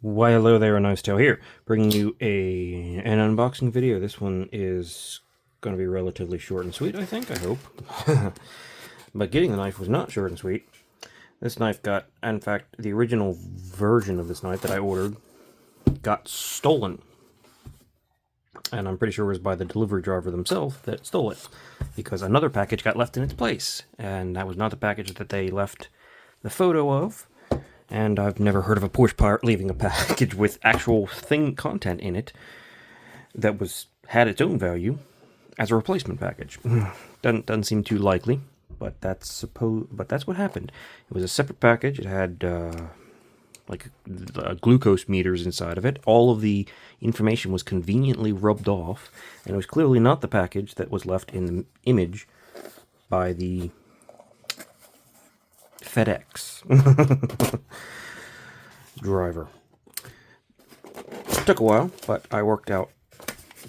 Why hello there, Nicetail here, bringing you an unboxing video. This one is going to be relatively short and sweet, I think, I hope. But getting the knife was not short and sweet. This knife got, in fact, the original version of this knife that I ordered got stolen. And I'm pretty sure it was by the delivery driver themselves that stole it, because another package got left in its place, and that was not the package that they left the photo of. And I've never heard of a Porsche pirate leaving a package with actual content in it that had its own value as a replacement package. Doesn't seem too likely, but that's what happened. It was a separate package. It had like glucose meters inside of it. All of the information was conveniently rubbed off, and it was clearly not the package that was left in the image by the FedEx driver. Took a while, but I worked out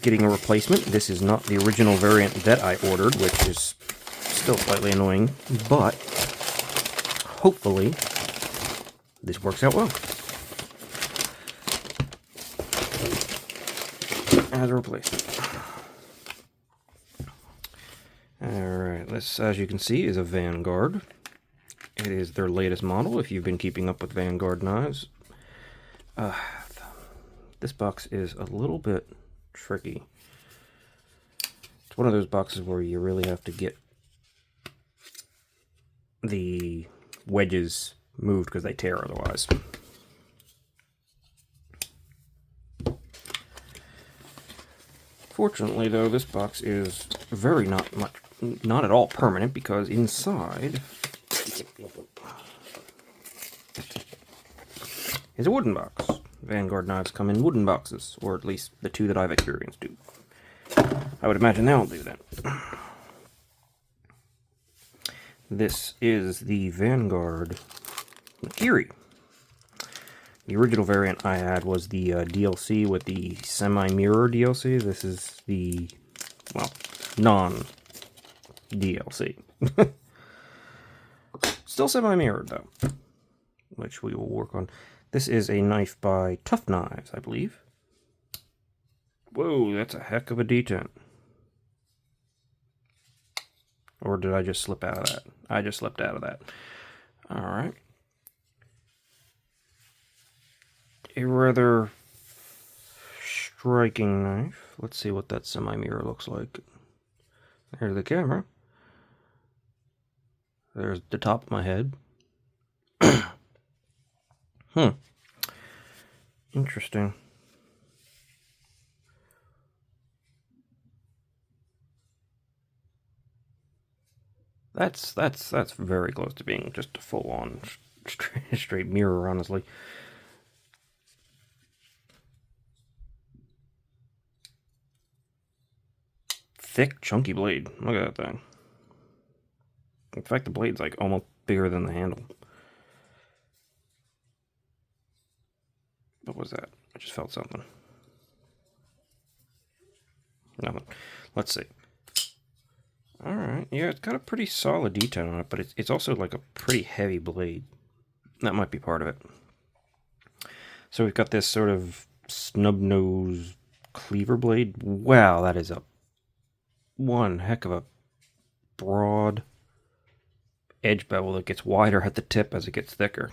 getting a replacement. This is not the original variant that I ordered, which is still slightly annoying, but hopefully this works out well as a replacement. Alright, this, as you can see, is a Vanguard. It is their latest model, if you've been keeping up with Vanguard knives. This box is a little bit tricky. It's one of those boxes where you really have to get the wedges moved because they tear otherwise. Fortunately, though, this box is not at all permanent, because inside is a wooden box. Vanguard knives come in wooden boxes, or at least the two that I've experienced do. I would imagine they'll do that. This is the Vanguard Nakiri. The original variant I had was the DLC with the semi-mirror DLC. This is the, well, non-DLC. Still semi-mirrored, though, which we will work on. This is a knife by Tough Knives, I believe. Whoa, that's a heck of a detent. Or did I just slip out of that? I just slipped out of that. Alright. A rather striking knife. Let's see what that semi-mirror looks like. There's the camera. There's the top of my head. Interesting. That's very close to being just a full-on straight mirror, honestly. Thick, chunky blade. Look at that thing. In fact, the blade's like almost bigger than the handle. What was that? I just felt something. Nothing. Let's see. Alright, yeah, it's got a pretty solid detail on it, but it's also like a pretty heavy blade. That might be part of it. So we've got this sort of snub nose cleaver blade. Wow, that is one heck of a broad edge bevel that gets wider at the tip as it gets thicker.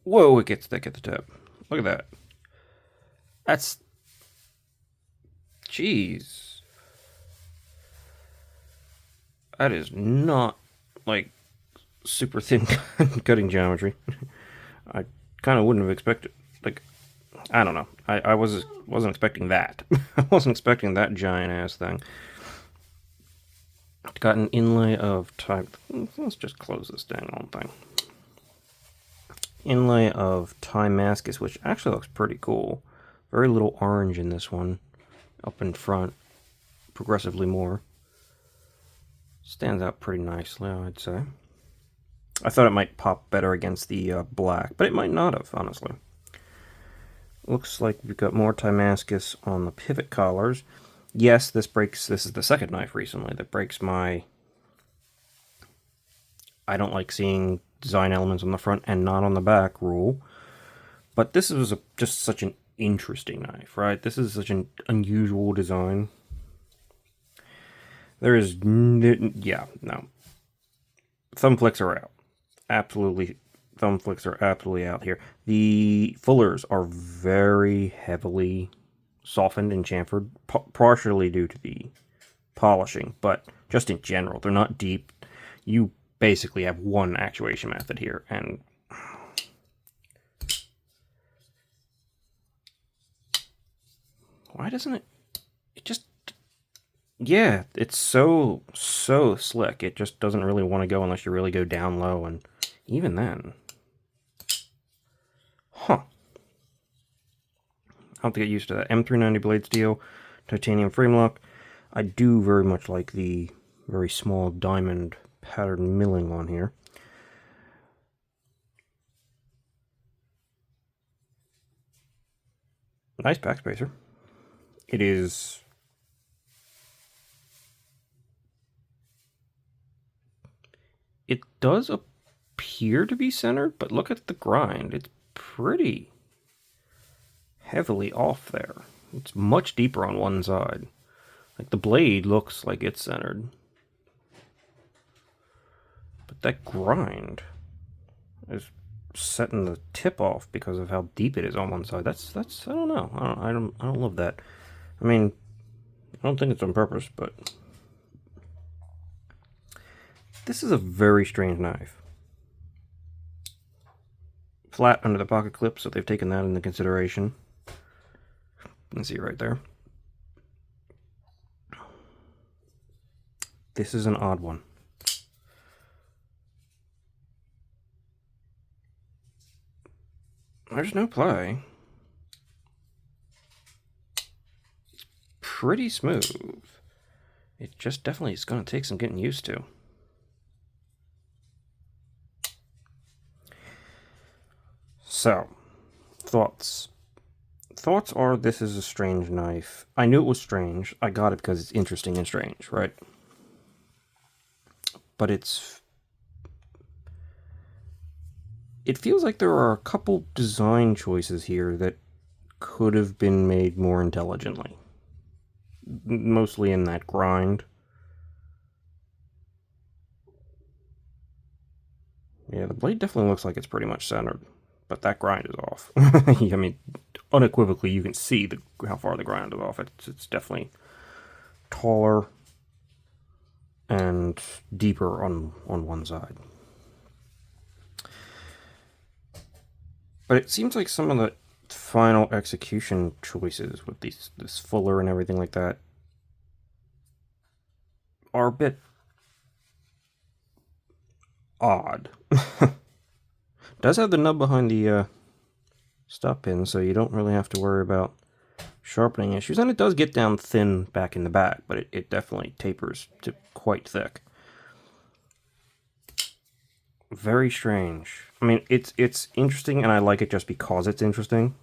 Whoa, it gets thick at the tip. Look at that. That's... Jeez. That is not, like, super thin cutting geometry. I kind of wouldn't have expected, like, I don't know. I wasn't expecting that. I wasn't expecting that giant-ass thing. It's got an inlay of let's just close this dang old thing. Inlay of Damascus, which actually looks pretty cool. Very little orange in this one. Up in front. Progressively more. Stands out pretty nicely, I'd say. I thought it might pop better against the black, but it might not have, honestly. Looks like we've got more Damascus on the pivot collars. Yes, this is the second knife recently that breaks my... I don't like seeing design elements on the front and not on the back rule. But this is just such an interesting knife, right? This is such an unusual design. There is, yeah, no. Thumb flicks are out. Absolutely, thumb flicks are absolutely out here. The fullers are very heavily softened and chamfered, partially due to the polishing, but just in general, they're not deep. You basically have one actuation method here, and why doesn't it? It just, yeah, it's so slick. It just doesn't really want to go unless you really go down low, and even then, huh? I'll have to get used to that. M390 blade steel, titanium frame lock. I do very much like the very small diamond pattern milling on here. Nice backspacer. It is... It does appear to be centered, but look at the grind. It's pretty heavily off there. It's much deeper on one side. Like, the blade looks like it's centered. But that grind is setting the tip off because of how deep it is on one side. That's I don't know. I don't love that. I mean, I don't think it's on purpose, but this is a very strange knife. Flat under the pocket clip, so they've taken that into consideration. You can see it right there. This is an odd one. There's no play. It's pretty smooth. It just definitely is going to take some getting used to. So, thoughts. Thoughts are, this is a strange knife. I knew it was strange. I got it because it's interesting and strange, right? But it feels like there are a couple design choices here that could have been made more intelligently. Mostly in that grind. Yeah, the blade definitely looks like it's pretty much centered, but that grind is off. I mean, unequivocally, you can see how far the grind is off. It's definitely taller and deeper on one side. But it seems like some of the final execution choices with this fuller and everything like that are a bit odd. Does have the nub behind the stop pin, so you don't really have to worry about sharpening issues, and it does get down thin back in the back, but it definitely tapers to quite thick. Very strange. I mean, it's interesting, and I like it just because it's interesting.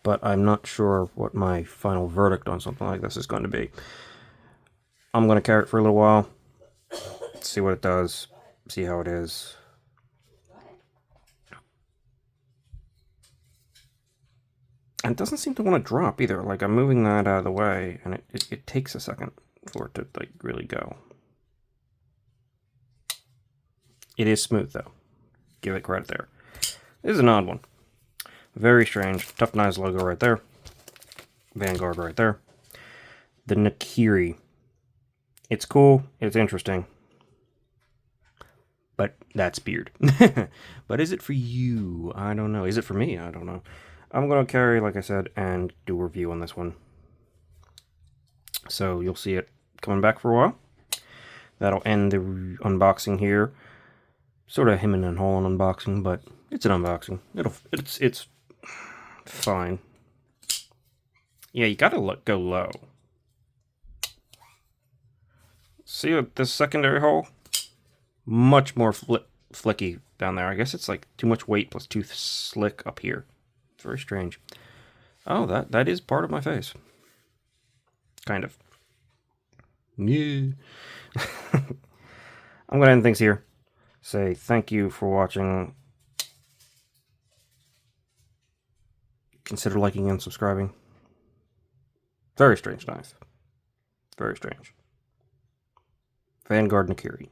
But I'm not sure what my final verdict on something like this is going to be. I'm going to carry it for a little while, see what it does, see how it is. And it doesn't seem to want to drop either. Like, I'm moving that out of the way, and it takes a second for it to, like, really go. It is smooth, though. Give it credit there. This is an odd one. Very strange. Tough Knives logo right there. Vanguard right there. The Nakiri. It's cool. It's interesting. But that's beard. But is it for you? I don't know. Is it for me? I don't know. I'm going to carry, like I said, and do a review on this one. So you'll see it coming back for a while. That'll end the unboxing here. Sort of him and Holland unboxing, but it's an unboxing. It's fine. Yeah, you gotta go low. See this secondary hole? Much more flicky down there. I guess it's like too much weight plus too slick up here. It's very strange. Oh, that is part of my face. Kind of. Yeah. I'm gonna end things here. Say thank you for watching. consider liking and subscribing. Very strange knife. Very strange. Vanguard Nakiri.